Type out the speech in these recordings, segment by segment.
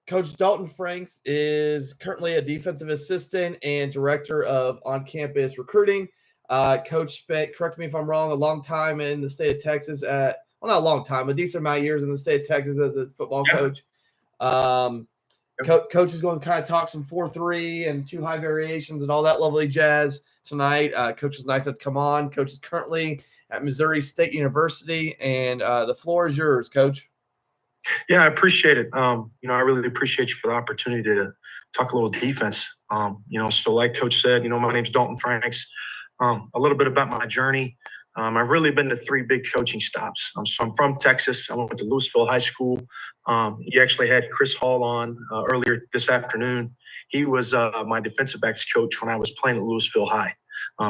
Coach Dalton Franks is currently a defensive assistant and director of on-campus recruiting. Coach spent, correct me if I'm wrong, a long time in the state of Texas well, not a long time, a decent amount of years in the state of Texas as a football coach. Coach is going to kind of talk some 4-3 and 2 high variations and all that lovely jazz tonight. Coach was nice enough to come on. Coach is currently at Missouri State University, and the floor is yours, Coach. Yeah, I appreciate it. I really appreciate you for the opportunity to talk a little defense. So like Coach said, my name's Dalton Franks. A little bit about my journey. I've really been to 3 big coaching stops. So I'm from Texas. I went to Louisville High School. You actually had Chris Hall on earlier this afternoon. He was my defensive backs coach when I was playing at Louisville High.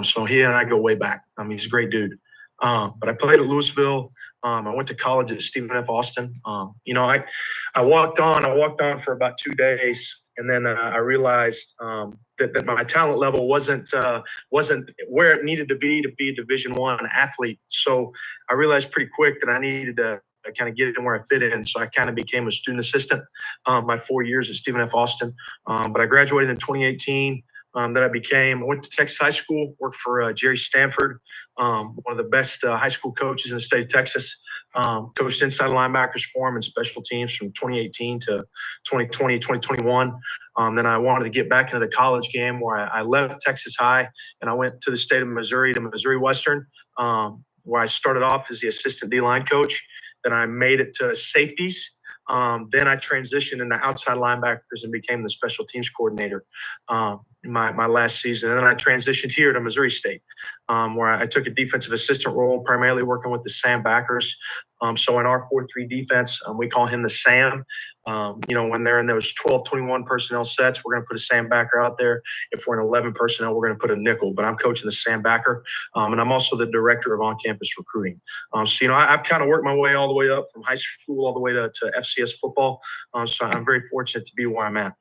So he and I go way back. He's a great dude. But I played at Louisville. I went to college at Stephen F. Austin. I walked on for about 2 days, and then I realized that my talent level wasn't where it needed to be a Division I athlete. So I realized pretty quick that I needed to kind of get in where I fit in. So I kind of became a student assistant my 4 years at Stephen F. Austin. But I graduated in 2018. I went to Texas High School, worked for Jerry Stanford, one of the best high school coaches in the state of Texas. Coached inside linebackers for him and special teams from 2018 to 2020, 2021. Then I wanted to get back into the college game where I left Texas High and I went to the state of Missouri to Missouri Western, where I started off as the assistant D-line coach. Then I made it to safeties. Then I transitioned into outside linebackers and became the special teams coordinator in my last season. And then I transitioned here to Missouri State, where I took a defensive assistant role, primarily working with the Sam backers. So in our 4-3 defense, we call him the Sam. When they're in those 12-21 personnel sets, we're going to put a Sam backer out there. If we're in 11 personnel, we're going to put a nickel. But I'm coaching the Sam backer, and I'm also the director of on-campus recruiting. I've kind of worked my way all the way up from high school all the way to FCS football. So I'm very fortunate to be where I'm at.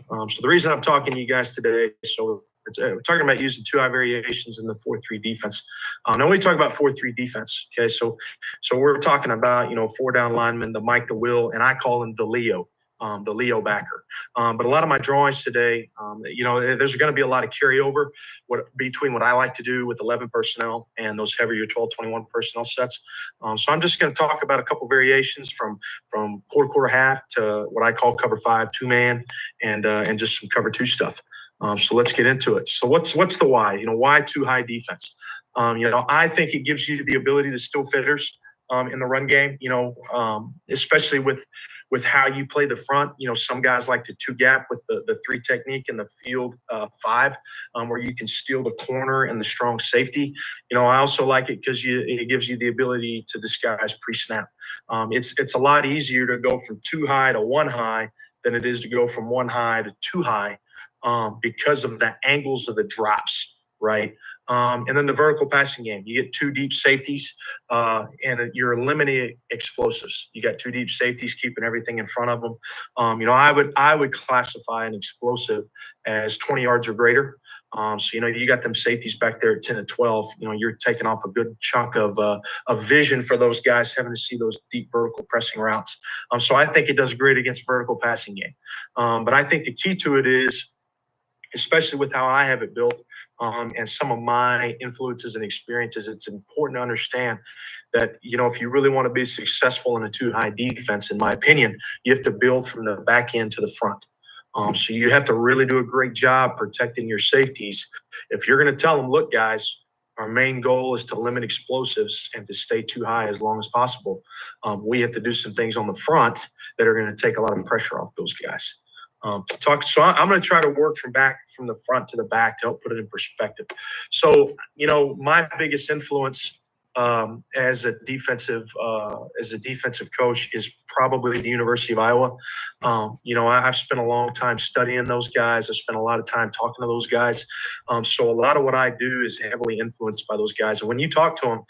So the reason I'm talking to you guys today, we're talking about using 2 high variations in the 4-3 defense. Now we talk about 4-3 defense. Okay, so we're talking about 4-down linemen, the Mike, the Will, and I call him the Leo backer. But a lot of my drawings today, there's going to be a lot of carryover between what I like to do with 11 personnel and those heavier 12-21 personnel sets. So I'm just going to talk about a couple variations from quarter half to what I call cover 5, 2-man, and just some cover 2 stuff. So let's get into it. So what's the why? Why 2 high defense? I think it gives you the ability to still fitters in the run game. Especially with how you play the front. Some guys like to 2-gap with the 3 technique in the field 5, where you can steal the corner and the strong safety. I also like it because it gives you the ability to disguise pre-snap. It's a lot easier to go from 2 high to 1 high than it is to go from 1 high to 2 high. Because of the angles of the drops, right? And then the vertical passing game, you get 2 deep safeties, and you're eliminating explosives. You got 2 deep safeties keeping everything in front of them. I would classify an explosive as 20 yards or greater. So you got them safeties back there at 10 to 12. You're taking off a good chunk of vision for those guys having to see those deep vertical pressing routes. So I think it does great against vertical passing game. But I think the key to it is, especially with how I have it built and some of my influences and experiences, it's important to understand that, if you really want to be successful in a 2 high defense, in my opinion, you have to build from the back end to the front. So you have to really do a great job protecting your safeties. If you're going to tell them, look, guys, our main goal is to limit explosives and to stay 2 high as long as possible, we have to do some things on the front that are going to take a lot of pressure off those guys. So I'm going to try to work from the front to the back to help put it in perspective. So, my biggest influence as a defensive coach is probably the University of Iowa. I've spent a long time studying those guys. I've spent a lot of time talking to those guys. So a lot of what I do is heavily influenced by those guys. And when you talk to them,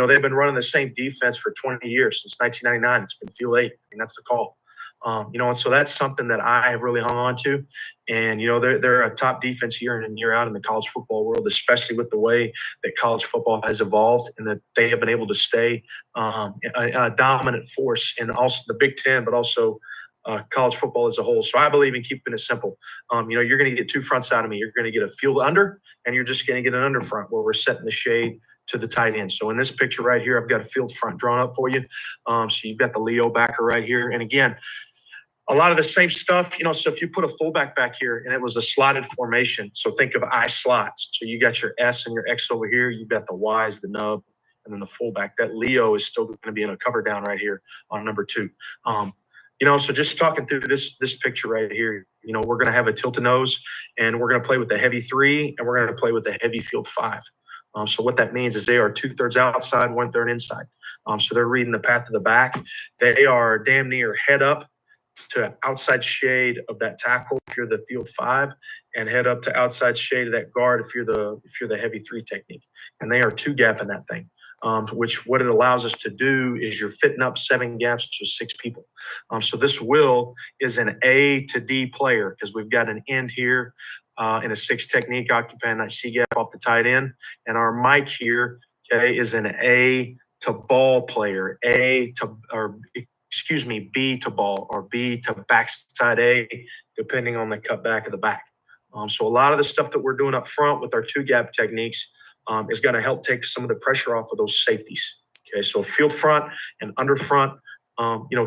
they've been running the same defense for 20 years, since 1999. It's been Field 8, and that's the call. And so that's something that I have really hung on to. And, they're a top defense year in and year out in the college football world, especially with the way that college football has evolved and that they have been able to stay a dominant force in also the Big Ten, but also college football as a whole. So I believe in keeping it simple. You're going to get two fronts out of me. You're going to get a field under, and you're just going to get an under front where we're setting the shade to the tight end. So in this picture right here, I've got a field front drawn up for you. So you've got the Leo backer right here. And again, a lot of the same stuff, so if you put a fullback back here and it was a slotted formation, so think of I slots. So you got your S and your X over here. You've got the Y's, the nub, and then the fullback. That Leo is still going to be in a cover down right here on number 2. So just talking through this picture right here, we're going to have a tilted nose, and we're going to play with the heavy 3, and we're going to play with the heavy field 5. So what that means is they are 2/3 outside, 1/3 inside. So they're reading the path of the back. They are damn near head up to outside shade of that tackle if you're the field 5, and head up to outside shade of that guard if you're the heavy 3 technique. And they are 2-gap in that thing. Which what it allows us to do is you're fitting up 7 gaps to 6 people. So this will is an A to D player because we've got an end here in a 6 technique occupying that C gap off the tight end. And our Mike here, okay, is an A to ball player, B to ball, or B to backside A, depending on the cut back of the back. So a lot of the stuff that we're doing up front with our 2-gap techniques is going to help take some of the pressure off of those safeties. Okay, so field front and under front,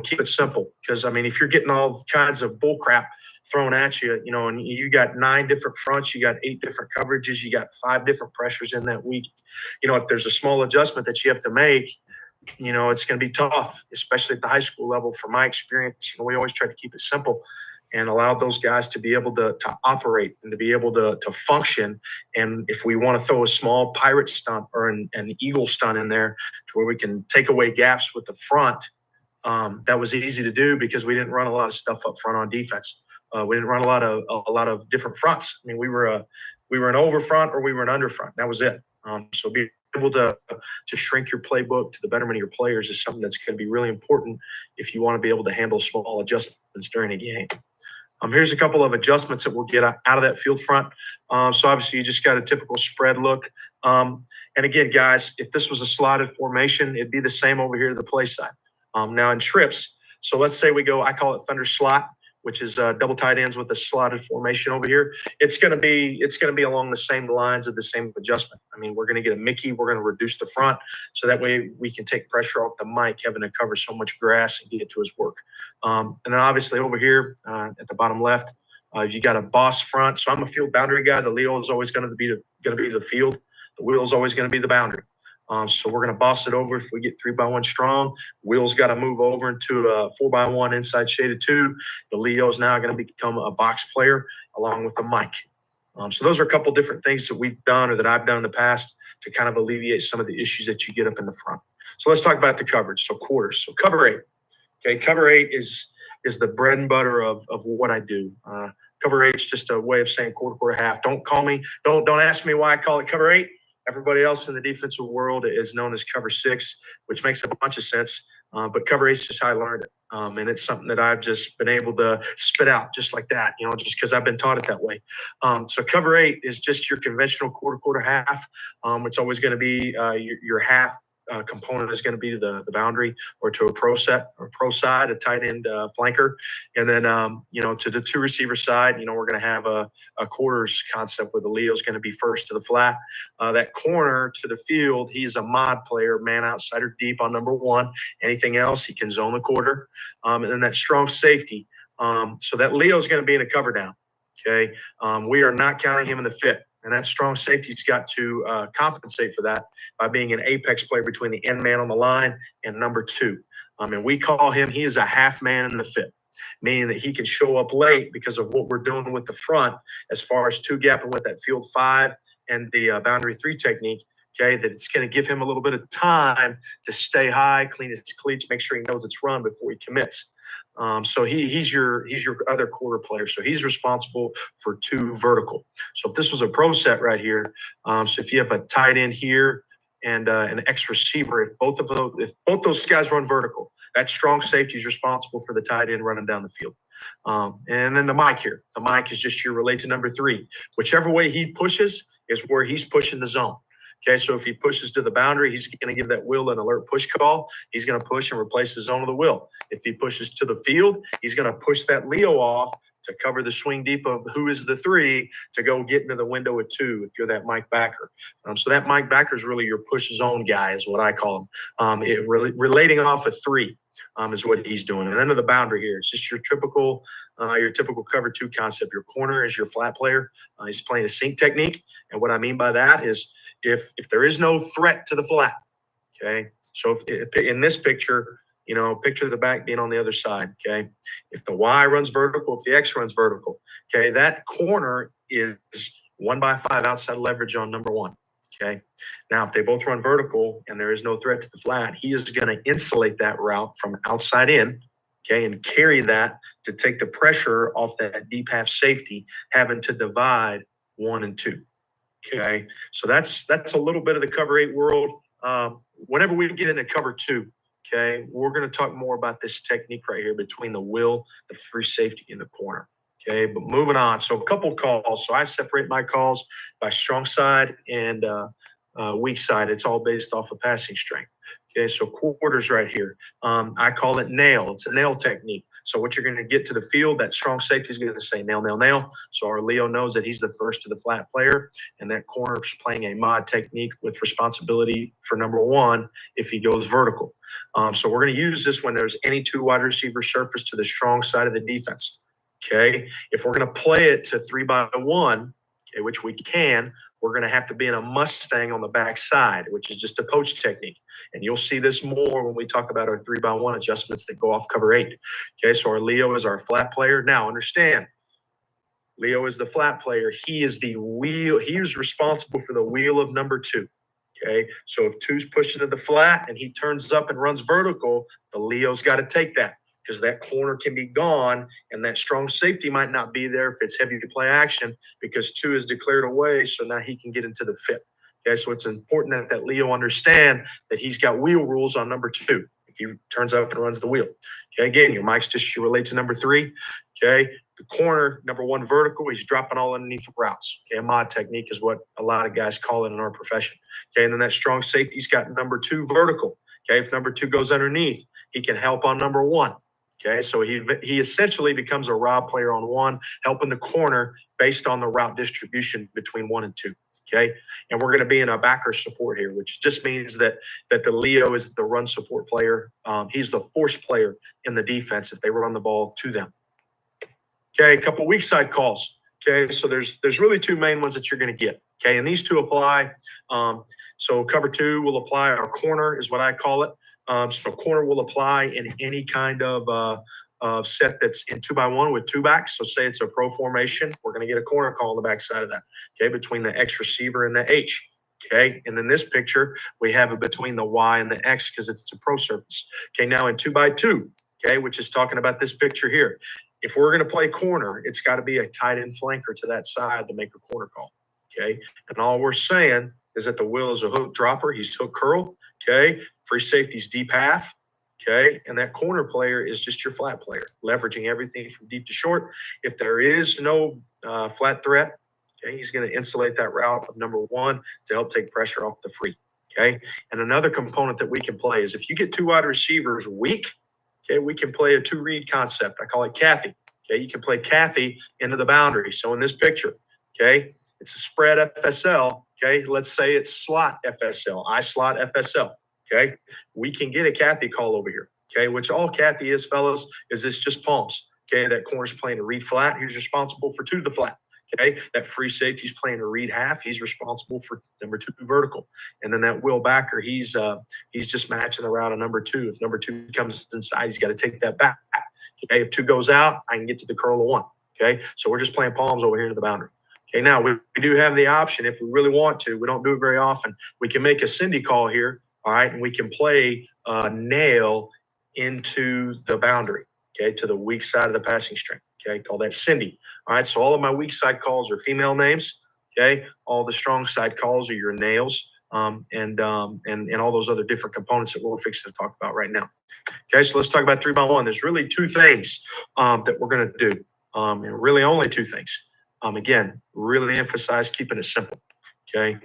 keep it simple. Because, if you're getting all kinds of bull crap thrown at you, and you got 9 different fronts, you got 8 different coverages, you got 5 different pressures in that week. If there's a small adjustment that you have to make, it's going to be tough, especially at the high school level. From my experience, we always try to keep it simple and allow those guys to be able to operate and to be able to function. And if we want to throw a small pirate stunt or an eagle stunt in there to where we can take away gaps with the front, that was easy to do because we didn't run a lot of stuff up front on defense. We didn't run a lot of different fronts. We were an over front or we were an under front. That was it. So be able to shrink your playbook to the betterment of your players is something that's going to be really important if you want to be able to handle small adjustments during a game. Here's a couple of adjustments that we'll get out of that field front. So obviously you just got a typical spread look. And again, guys, if this was a slotted formation, it'd be the same over here to the play side. Now in trips, so let's say we go, I call it thunder slot, which is double tight ends with a slotted formation over here. It's going to be along the same lines of the same adjustment. We're going to get a Mickey. We're going to reduce the front so that way we can take pressure off the Mike having to cover so much grass and get it to his work. And then obviously over here at the bottom left, you got a boss front. So I'm a field boundary guy. The Leo is always going to be the field. The wheel is always going to be the boundary. So we're going to boss it over. If we get 3x1 strong, wheel's got to move over into a 4x1 inside shaded 2. The Leo's now going to become a box player along with the Mike. So those are a couple different things that we've done or that I've done in the past to kind of alleviate some of the issues that you get up in the front. So let's talk about the coverage. So quarters. So cover 8. Okay, cover 8 is the bread and butter of what I do. Cover 8 is just a way of saying quarter, half. Don't ask me why I call it cover 8. Everybody else in the defensive world is known as cover 6, which makes a bunch of sense. But cover 8 is just how I learned it. And it's something that I've just been able to spit out just like that, just because I've been taught it that way. So cover 8 is just your conventional quarter, half. It's always going to be your half component is going to be the boundary or to a pro side, a tight end flanker. And then, to the 2 receiver side, we're going to have a quarters concept where the Leo's going to be first to the flat. That corner to the field, he's a mod player, man outside or deep on number 1. Anything else, he can zone the quarter. And then that strong safety. So that Leo's going to be in a cover down. Okay. We are not counting him in the fit. And that strong safety's got to compensate for that by being an apex player between the end man on the line and number 2. And we call him, he is a half man in the fit, meaning that he can show up late because of what we're doing with the front as far as 2-gapping with that field 5 and the boundary 3 technique. Okay, that it's going to give him a little bit of time to stay high, clean his cleats, make sure he knows it's run before he commits. So he's your other quarter player. So he's responsible for 2 vertical. So if this was a pro set right here, so if you have a tight end here and an X receiver, if both those guys run vertical, that strong safety is responsible for the tight end running down the field. And then the Mike here. The Mike is just your relay to number 3. Whichever way he pushes is where he's pushing the zone. Okay, so if he pushes to the boundary, he's going to give that wheel an alert push call. He's going to push and replace the zone of the wheel. If he pushes to the field, he's going to push that Leo off to cover the swing deep of who is the 3 to go get into the window at 2 if you're that Mike Backer. So that Mike Backer is really your push zone guy is what I call him. Relating off a 3 is what he's doing. And then to the boundary here, it's just your typical cover 2 concept. Your corner is your flat player. He's playing a sink technique. And what I mean by that is if there is no threat to the flat, okay? So if in this picture, picture the back being on the other side, okay? If the Y runs vertical, if the X runs vertical, okay, that corner is 1/5 outside leverage on number 1, okay? Now, if they both run vertical and there is no threat to the flat, he is going to insulate that route from outside in, okay, and carry that to take the pressure off that deep half safety, having to divide 1 and 2, okay? So that's a little bit of the cover 8 world. Whenever we get into cover 2, okay, we're going to talk more about this technique right here between the will, the free safety, and the corner. Okay, but moving on. So a couple calls. So I separate my calls by strong side and weak side. It's all based off of passing strength. Okay, so quarters right here. I call it nail. It's a nail technique. So what you're going to get to the field, that strong safety is going to say nail, nail, nail. So our Leo knows that he's the first to the flat player, and that corner is playing a mod technique with responsibility for number 1 if he goes vertical. So we're going to use this when there's any 2 wide receiver surface to the strong side of the defense. Okay, if we're going to play it to 3-by-1, okay, which we can, we're going to have to be in a Mustang on the backside, which is just a poach technique. And you'll see this more when we talk about our 3-by-1 adjustments that go off cover 8. Okay, so our Leo is our flat player. Now, understand, Leo is the flat player. He is the wheel. He is responsible for the wheel of number 2. Okay, so if 2's pushing to the flat and he turns up and runs vertical, the Leo's got to take that, because that corner can be gone and that strong safety might not be there if it's heavy to play action, because 2 is declared away, so now he can get into the fit. Okay, so it's important that Leo understand that he's got wheel rules on number 2 if he turns up and runs the wheel. Okay, again, your mics just relate to number 3. Okay, the corner, number 1 vertical, he's dropping all underneath the routes. Okay, a mod technique is what a lot of guys call it in our profession. Okay, and then that strong safety's got number 2 vertical. Okay, if number 2 goes underneath, he can help on number 1. Okay, so he essentially becomes a Rob player on 1, helping the corner based on the route distribution between 1 and 2. Okay, and we're going to be in a backer support here, which just means that the Leo is the run support player. He's the force player in the defense if they run the ball to them. Okay, a couple weak side calls. Okay, so there's really 2 main ones that you're going to get. Okay, and these 2 apply. So cover 2 will apply. Our corner is what I call it. So corner will apply in any kind of set that's in 2-by-1 with 2 backs. So say it's a pro formation, we're going to get a corner call on the backside of that. Okay, between the X receiver and the H. Okay, and then this picture we have it between the Y and the X because it's a pro surface. Okay, now in 2-by-2, okay, which is talking about this picture here. If we're going to play corner, it's got to be a tight end flanker to that side to make a corner call. Okay, and all we're saying is that the wheel is a hook dropper. He's hook curl. Okay, free safety's deep half. Okay, and that corner player is just your flat player, leveraging everything from deep to short. If there is no flat threat, okay, he's going to insulate that route of number 1 to help take pressure off the free. Okay, and another component that we can play is if you get 2 wide receivers weak, okay, we can play a 2-read concept. I call it Kathy. Okay, you can play Kathy into the boundary. So in this picture, okay, it's a spread FSL. Okay, let's say it's slot FSL, I slot FSL. Okay, we can get a Kathy call over here. Okay, which all Kathy is, fellas, is it's just palms. Okay, that corner's playing a read flat. He's responsible for 2 to the flat. Okay, that free safety's playing a read half. He's responsible for number 2 vertical. And then that Will backer, he's just matching the route of number 2. If number 2 comes inside, he's got to take that back. Okay, if 2 goes out, I can get to the curl of 1. Okay, so we're just playing palms over here to the boundary. Okay, now we do have the option if we really want to. We don't do it very often. We can make a Cindy call here. All right, and we can play nail into the boundary, okay, to the weak side of the passing string. Okay, call that Cindy. All right, so all of my weak side calls are female names. Okay, all the strong side calls are your nails, and all those other different components that we're fixing to talk about right now. Okay, so let's talk about 3-by-1. There's really 2 things that we're going to do, and really only 2 things. Again, really emphasize keeping it simple. Okay.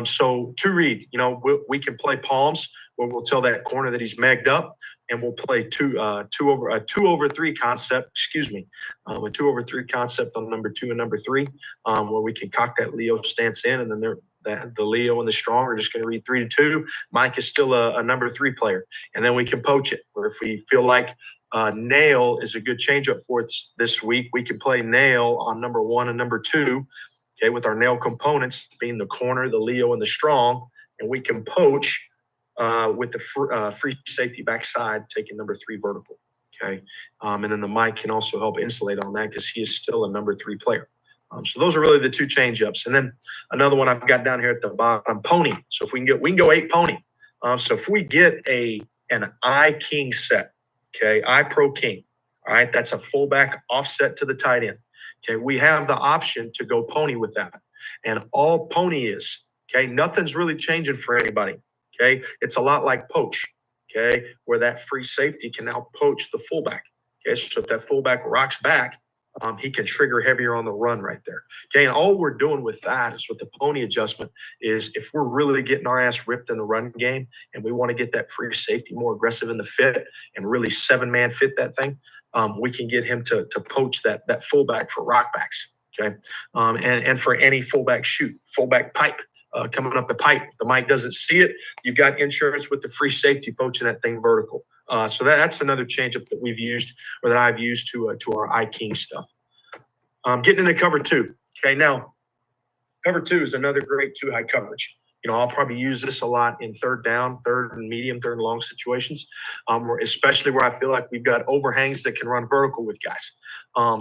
So to read, we can play palms where we'll tell that corner that he's megged up, and we'll play two over three concept. Excuse me, a 2 over 3 concept on number 2 and number 3, where we can cock that Leo stance in, and then the Leo and the strong are just going to read 3 to 2. Mike is still a number 3 player, and then we can poach it. Or if we feel like nail is a good changeup for us this week, we can play nail on number 1 and number 2. Okay, with our nail components being the corner, the Leo, and the strong, and we can poach with the free safety backside, taking number 3 vertical. Okay, and then the mic can also help insulate on that because he is still a number 3 player. So those are really the 2 change-ups. And then another one I've got down here at the bottom, pony. So if we can go 8 pony. So if we get an I king set, okay, I pro king, all right, that's a fullback offset to the tight end. Okay, we have the option to go pony with that. And all pony is, okay, nothing's really changing for anybody. Okay, it's a lot like poach, okay, where that free safety can now poach the fullback. Okay, so if that fullback rocks back, he can trigger heavier on the run right there. Okay, and all we're doing with that is with the pony adjustment is if we're really getting our ass ripped in the run game and we want to get that free safety more aggressive in the fit and really 7-man fit that thing, we can get him to poach that fullback for rockbacks. Okay, and for any fullback pipe coming up the pipe, the mic doesn't see it. You've got insurance with the free safety poaching that thing vertical. So that's another changeup that we've used or that I've used to our I King stuff. Getting into cover 2. Okay, now cover 2 is another great 2 high coverage. I'll probably use this a lot in third down, third and medium, third and long situations, especially where I feel like we've got overhangs that can run vertical with guys.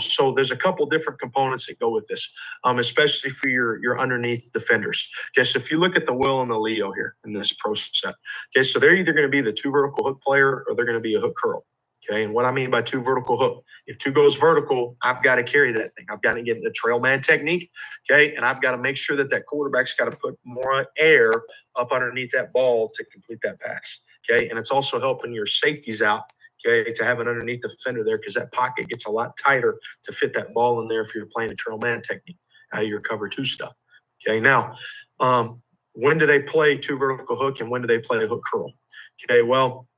So there's a couple different components that go with this, especially for your underneath defenders. Okay, so if you look at the Will and the Leo here in this pro set, okay, so they're either going to be the 2 vertical hook player or they're going to be a hook curl. Okay, and what I mean by 2 vertical hook, if 2 goes vertical, I've got to carry that thing. I've got to get the trail man technique, okay, and I've got to make sure that quarterback's got to put more air up underneath that ball to complete that pass, okay, and it's also helping your safeties out, okay, to have an underneath defender there because that pocket gets a lot tighter to fit that ball in there if you're playing a trail man technique out of your cover 2 stuff, okay. Now, when do they play 2 vertical hook and when do they play a hook curl? Okay, well,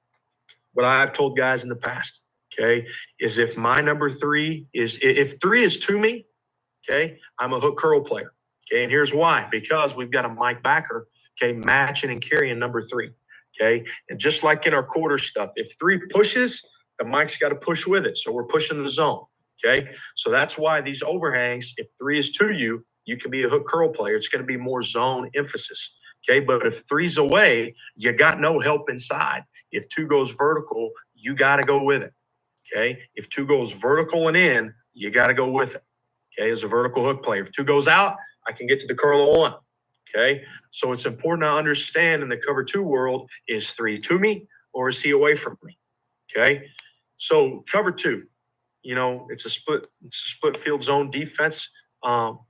what I've told guys in the past, okay, is if my number 3 is, if 3 is to me, okay, I'm a hook curl player. Okay, and here's why. Because we've got a Mike backer, okay, matching and carrying number 3. Okay, and just like in our quarter stuff, if 3 pushes, the Mike's got to push with it. So we're pushing the zone. Okay, so that's why these overhangs, if 3 is to you, you can be a hook curl player. It's going to be more zone emphasis. Okay, but if 3's away, you got no help inside. If 2 goes vertical, you got to go with it. Okay, if 2 goes vertical and in, you got to go with it. Okay, as a vertical hook player. If 2 goes out, I can get to the curl of 1. Okay, so it's important to understand in the cover 2 world, is 3 to me or is he away from me? Okay, so cover 2, it's a split field zone defense.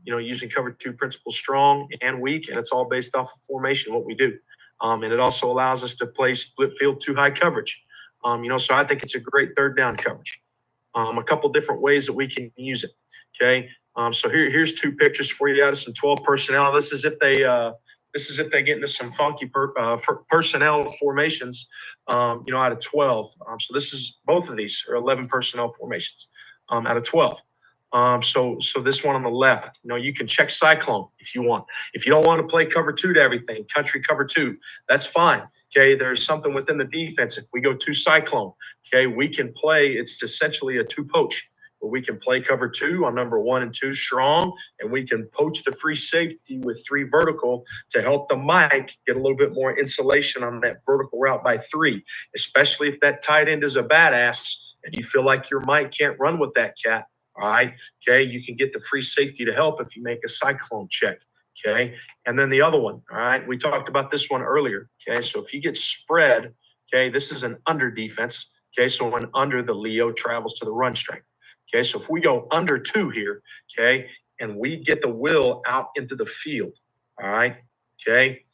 Using cover 2 principles strong and weak, and it's all based off of formation, what we do. And it also allows us to play split field 2 high coverage. So I think it's a great third down coverage. A couple different ways that we can use it. Okay. So here's 2 pictures for you out of some 12 personnel. This is if they get into some funky personnel formations, out of 12. So this is both of these are 11 personnel formations out of 12. So this one on the left, you can check Cyclone if you want. If you don't want to play cover 2 to everything, country cover 2, that's fine. Okay, there's something within the defense. If we go 2 Cyclone, okay, we can play. It's essentially a 2 poach. Where we can play cover 2 on number 1 and 2 strong, and we can poach the free safety with 3 vertical to help the mic get a little bit more insulation on that vertical route by 3, especially if that tight end is a badass and you feel like your mic can't run with that cat. All right, okay, you can get the free safety to help if you make a Cyclone check. Okay, and then the other one, all right, we talked about this one earlier. Okay, so if you get spread, okay, this is an under defense. Okay, so when under, the Leo travels to the run strength. Okay, so if we go under 2 here, okay, and we get the Will out into the field, all right, okay,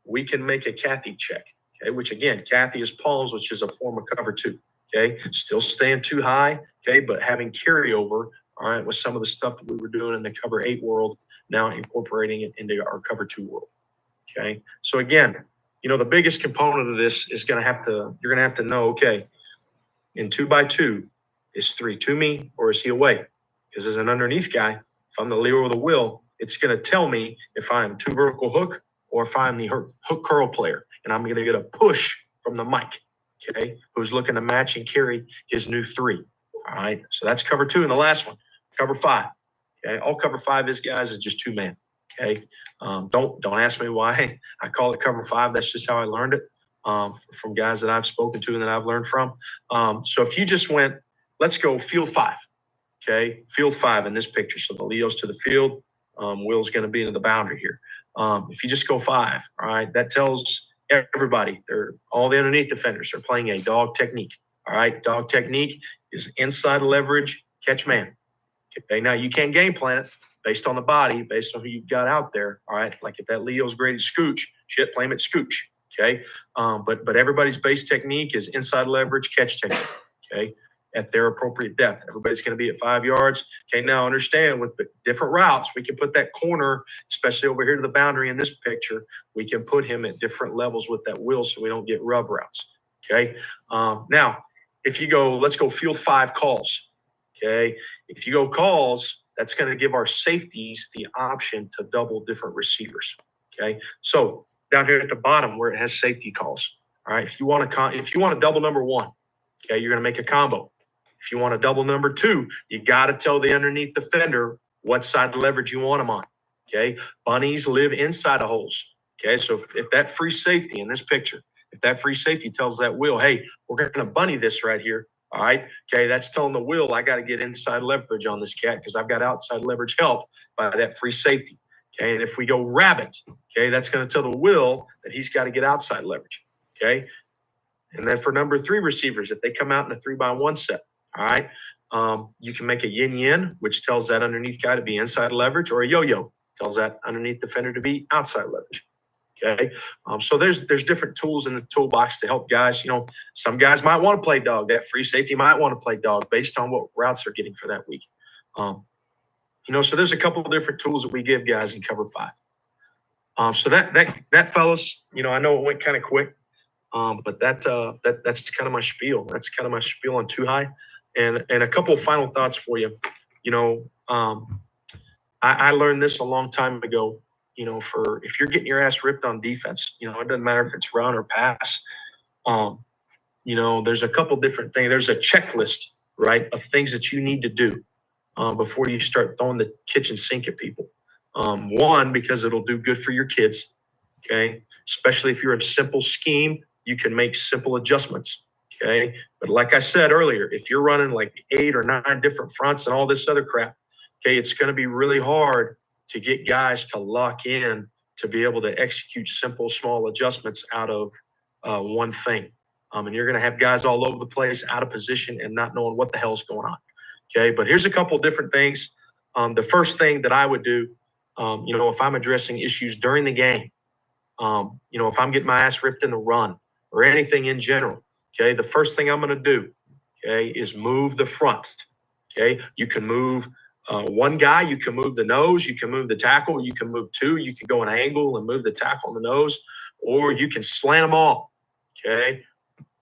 we can make a Kathy check, okay, which again, Kathy is palms, which is a form of cover 2, okay, still staying too high, okay, but having carryover, all right, with some of the stuff that we were doing in the cover 8 world now incorporating it into our cover 2 world. Okay. So again, the biggest component of this is you're going to have to know, okay, in 2x2, is 3 to me or is he away? Because as an underneath guy, if I'm the leader of the wheel, it's going to tell me if I'm 2 vertical hook or if I'm the hook curl player, and I'm going to get a push from the mic, okay, who's looking to match and carry his new 3. All right, so that's cover 2. And the last one, cover 5. Okay, all cover 5 is, guys, is just 2 man. Okay, don't ask me why I call it cover 5. That's just how I learned it from guys that I've spoken to and that I've learned from. So if you just went, let's go field 5. Okay, field 5 in this picture. So the Leo's to the field, Will's going to be into the boundary here. If you just go 5, all right, that tells everybody, all the underneath defenders are playing a dog technique. All right, dog technique is inside leverage, catch man. Okay, now you can game plan it based on the body, based on who you've got out there. All right, like if that Leo's great at scooch, shit, play him at scooch. Okay, but everybody's base technique is inside leverage, catch technique. Okay, at their appropriate depth. Everybody's going to be at 5 yards. Okay, now understand with the different routes, we can put that corner, especially over here to the boundary in this picture, we can put him at different levels with that wheel so we don't get rub routes. Okay, now if you go, let's go field 5 calls. Okay, if you go calls, that's going to give our safeties the option to double different receivers. Okay, so down here at the bottom where it has safety calls. All right, if you want to double number 1, okay, you're going to make a combo. If you want to double number 2, you got to tell the underneath defender what side of leverage you want them on. Okay, bunnies live inside of holes. Okay, so if that free safety in this picture, if that free safety tells that wheel, hey, we're going to bunny this right here. All right, okay, that's telling the wheel I got to get inside leverage on this cat because I've got outside leverage help by that free safety. Okay, and if we go rabbit, okay, that's going to tell the wheel that he's got to get outside leverage. Okay, and then for number 3 receivers, if they come out in a 3x1 set, all right, you can make a yin-yin, which tells that underneath guy to be inside leverage, or a yo-yo tells that underneath defender to be outside leverage. Okay, so there's different tools in the toolbox to help guys. Some guys might want to play dog. That free safety might want to play dog based on what routes they're getting for that week. So there's a couple of different tools that we give guys in cover 5. So that fellas, I know it went kind of quick, but that's kind of my spiel. That's kind of my spiel on 2 high, and a couple of final thoughts for you. I learned this a long time ago. For if you're getting your ass ripped on defense, it doesn't matter if it's run or pass. There's a couple different things. There's a checklist, right, of things that you need to do before you start throwing the kitchen sink at people. One, because it'll do good for your kids. Okay, especially if you're a simple scheme, you can make simple adjustments. Okay, but like I said earlier, if you're running like 8 or 9 different fronts and all this other crap, okay, it's going to be really hard to get guys to lock in to be able to execute simple, small adjustments out of one thing. And you're going to have guys all over the place, out of position, and not knowing what the hell's going on. Okay, but here's a couple different things. The first thing that I would do, if I'm addressing issues during the game, if I'm getting my ass ripped in the run or anything in general, okay, the first thing I'm going to do, okay, is move the front. Okay, you can move one guy, you can move the nose, you can move the tackle, you can move 2, you can go an angle and move the tackle and the nose, or you can slant them all. Okay,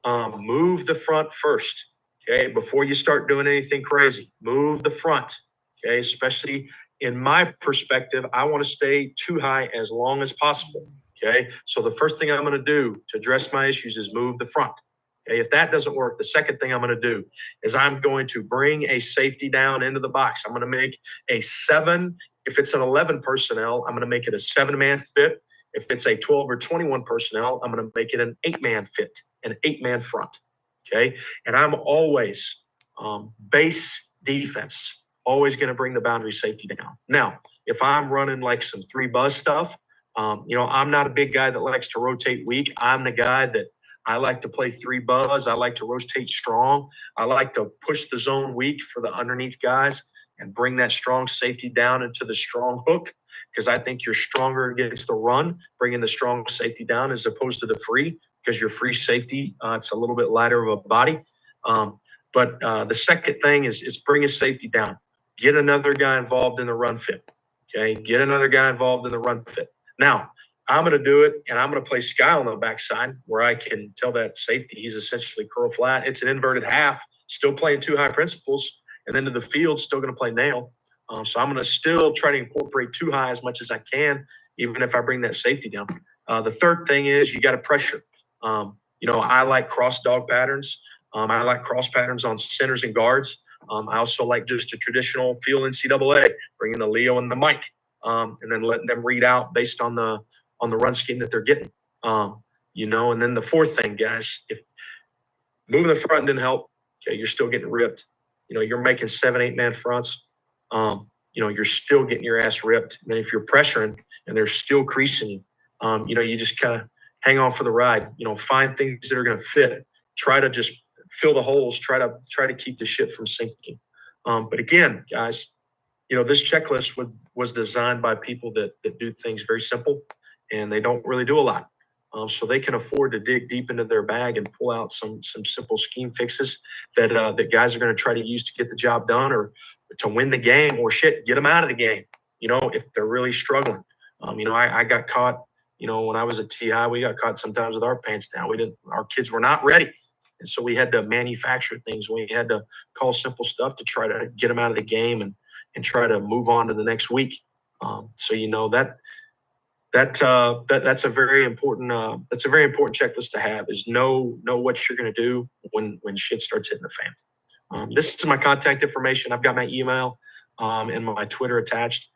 move the front first. Okay, before you start doing anything crazy, move the front. Okay, especially in my perspective, I want to stay 2 high as long as possible. Okay, so the first thing I'm going to do to address my issues is move the front. Okay, if that doesn't work, the second thing I'm going to do is I'm going to bring a safety down into the box. I'm going to make a 7. If it's an 11 personnel, I'm going to make it a 7-man fit. If it's a 12 or 21 personnel, I'm going to make it an 8-man fit, an 8-man front. Okay, and I'm always base defense, always going to bring the boundary safety down. Now, if I'm running like some 3 buzz stuff, I'm not a big guy that likes to rotate weak. I'm the guy that I like to play 3 buzz. I like to rotate strong. I like to push the zone weak for the underneath guys and bring that strong safety down into the strong hook, because I think you're stronger against the run, bringing the strong safety down as opposed to the free, because your free safety, it's a little bit lighter of a body. But the second thing is bring a safety down. Get another guy involved in the run fit. Okay, get another guy involved in the run fit. Now, I'm going to do it, and I'm going to play Sky on the backside where I can tell that safety he's essentially curl flat. It's an inverted half, still playing two high principles, and then to the field, still going to play nail. So I'm going to still try to incorporate two high as much as I can, even if I bring that safety down. The third thing is you got to pressure. I like cross dog patterns. I like cross patterns on centers and guards. I also like just a traditional field NCAA, bringing the Leo and the Mike, and then letting them read out based on the run scheme that they're getting. And then the fourth thing, guys, if moving the front didn't help, okay, you're still getting ripped. You're making 7-8 man fronts. You're still getting your ass ripped. And then if you're pressuring and they're still creasing you, you just kind of hang on for the ride. Find things that are going to fit. Try to just fill the holes. Try to keep the ship from sinking. But again, guys, this checklist was designed by people that do things very simple, and they don't really do a lot. So they can afford to dig deep into their bag and pull out some simple scheme fixes that guys are going to try to use to get the job done or to win the game, or get them out of the game. If they're really struggling. I got caught. When I was at TI, we got caught sometimes with our pants down. Our kids were not ready. And so we had to manufacture things. We had to call simple stuff to try to get them out of the game and try to move on to the next week. That's a very important checklist to have, is know what you're going to do when shit starts hitting the fan. This is my contact information. I've got my email and my Twitter attached.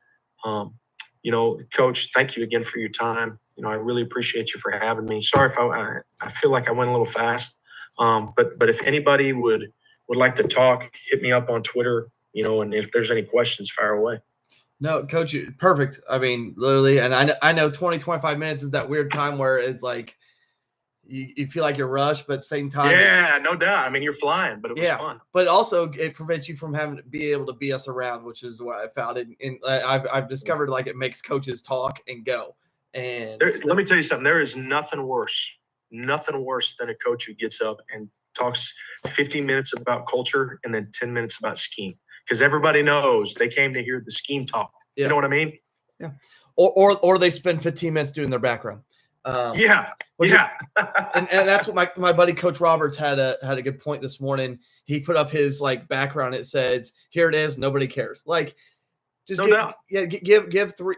Coach, thank you again for your time. I really appreciate you for having me. Sorry if I feel like I went a little fast. But if anybody would like to talk, hit me up on Twitter, and if there's any questions, fire away. No, Coach, perfect. I mean, literally, and I know 20, 25 minutes is that weird time where it's like you feel like you're rushed, but at the same time. Yeah, no doubt. I mean, you're flying, but it was fun. But also it prevents you from having to be able to BS around, which is what I found. And I've discovered, like, it makes coaches talk and go. And let me tell you something. There is nothing worse than a coach who gets up and talks 15 minutes about culture and then 10 minutes about scheme. Because everybody knows they came to hear the scheme talk. Yeah. You know what I mean? Yeah. Or they spend 15 minutes doing their background. And that's what my buddy Coach Roberts had a good point this morning. He put up his background. It says, "Here it is. Nobody cares." Just give three,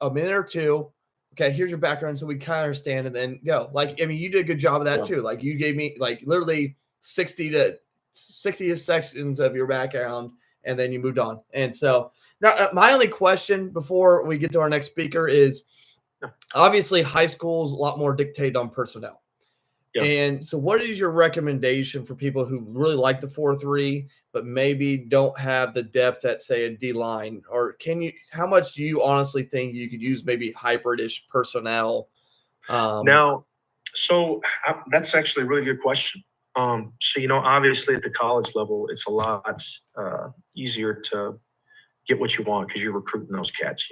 a minute or two. Okay, here's your background, so we kind of understand, and then go. You did a good job of that too. You gave me literally 60 sections of your background, and then you moved on. And so now my only question before we get to our next speaker is, obviously high school is a lot more dictated on personnel. Yeah. And so what is your recommendation for people who really like the 4-3, but maybe don't have the depth at, say, a D line? Or how much do you honestly think you could use maybe hybrid-ish personnel? That's actually a really good question. Obviously at the college level, it's a lot easier to get what you want because you're recruiting those cats.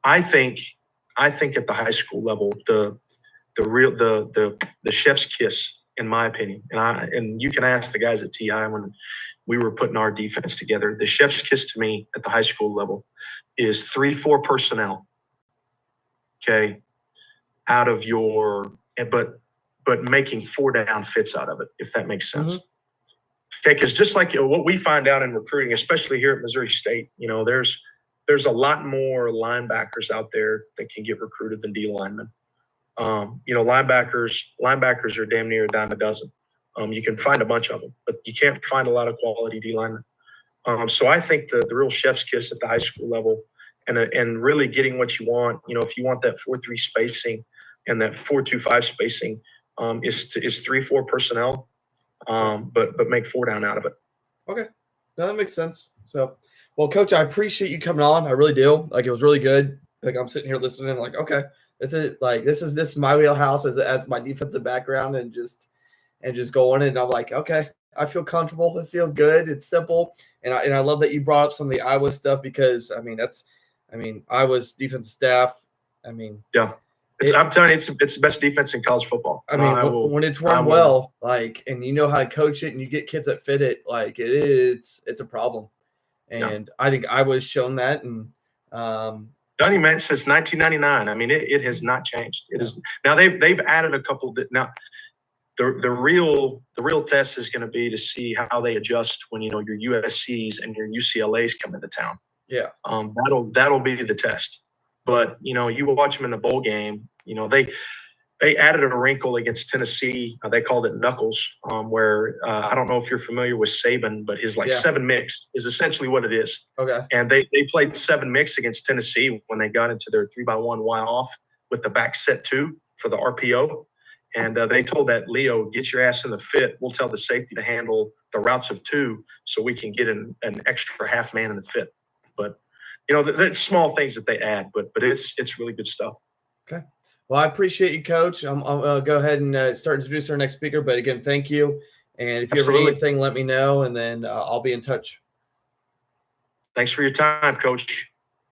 I think at the high school level, the chef's kiss, in my opinion, and you can ask the guys at TI when we were putting our defense together. The chef's kiss to me at the high school level is 3-4 personnel. Okay, out of your but making 4-down fits out of it, if that makes sense. Mm-hmm. Okay, because just like what we find out in recruiting, especially here at Missouri State, there's a lot more linebackers out there that can get recruited than D linemen. Linebackers are damn near a dime a dozen. You can find a bunch of them, but you can't find a lot of quality D linemen. So I think the real chef's kiss at the high school level and really getting what you want, if you want that 4-3 spacing and that 4-2-5 spacing, is 3-4 personnel, but make 4-down out of it. Okay. No, that makes sense. So, well, Coach, I appreciate you coming on. I really do. It was really good. I'm sitting here listening, okay, this is my wheelhouse as my defensive background and just going. And I'm like, okay, I feel comfortable. It feels good. It's simple. And I love that you brought up some of the Iowa stuff because Iowa's defensive staff. Yeah. I'm telling you, it's the best defense in college football. When it's run well, and you know how to coach it, and you get kids that fit it, it's a problem. And I think Iowa's shown that, and Dunning, man, since 1999. I mean, it has not changed. It is now they've added a couple. Now, the real test is going to be to see how they adjust when your USC's and your UCLA's come into town. Yeah. That'll be the test. But you watch them in the bowl game. They added a wrinkle against Tennessee. They called it knuckles, where I don't know if you're familiar with Saban, but his 7 mix is essentially what it is. Okay. And they played 7 mix against Tennessee when they got into their 3x1 Y off with the back set 2 for the RPO. And they told that Leo, get your ass in the fit. We'll tell the safety to handle the routes of 2 so we can get an extra half man in the fit. But that's small things that they add, but it's really good stuff. Okay. Well, I appreciate you, Coach. I'll go ahead and start introducing our next speaker. But again, thank you. And if you ever need anything, let me know, and then I'll be in touch. Thanks for your time, Coach.